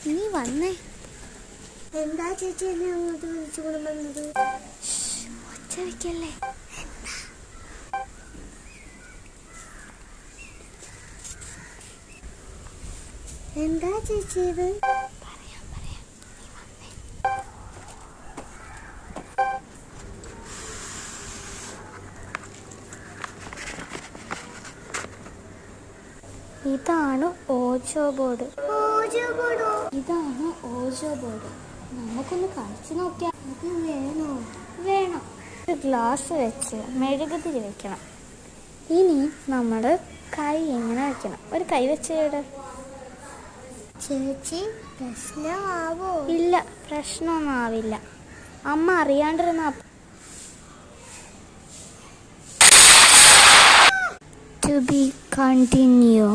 നീ വന്നേ. എന്താ ചേച്ചി എന്നെ അങ്ങോട്ട് വിളിച്ചുകൊണ്ട് വന്നത്? ഒച്ച വയ്ക്കല്ലേ. എന്താ ചേച്ചി ഇത്? പറയാം. നീ വന്നേ. ഇതാണ് ഓജോ ബോർഡ്. ഇതാണ് ഓജോ ബോർഡ്. നമുക്കൊന്ന് കളിച്ചു നോക്കിയാൽ. അത് വേണം. ഒരു ഗ്ലാസ് വെച്ച് മെഴുകുതിരി വെക്കണം. ഇനി നമ്മൾ കൈ ഇങ്ങനെ വെക്കണം. ഒരു കൈ വെച്ചിട്ട്. ചേച്ചി പ്രശ്നമാവോ? ഇല്ല, പ്രശ്നമൊന്നും ആവില്ല. അമ്മ അറിയാണ്ടിരുന്ന to be continue.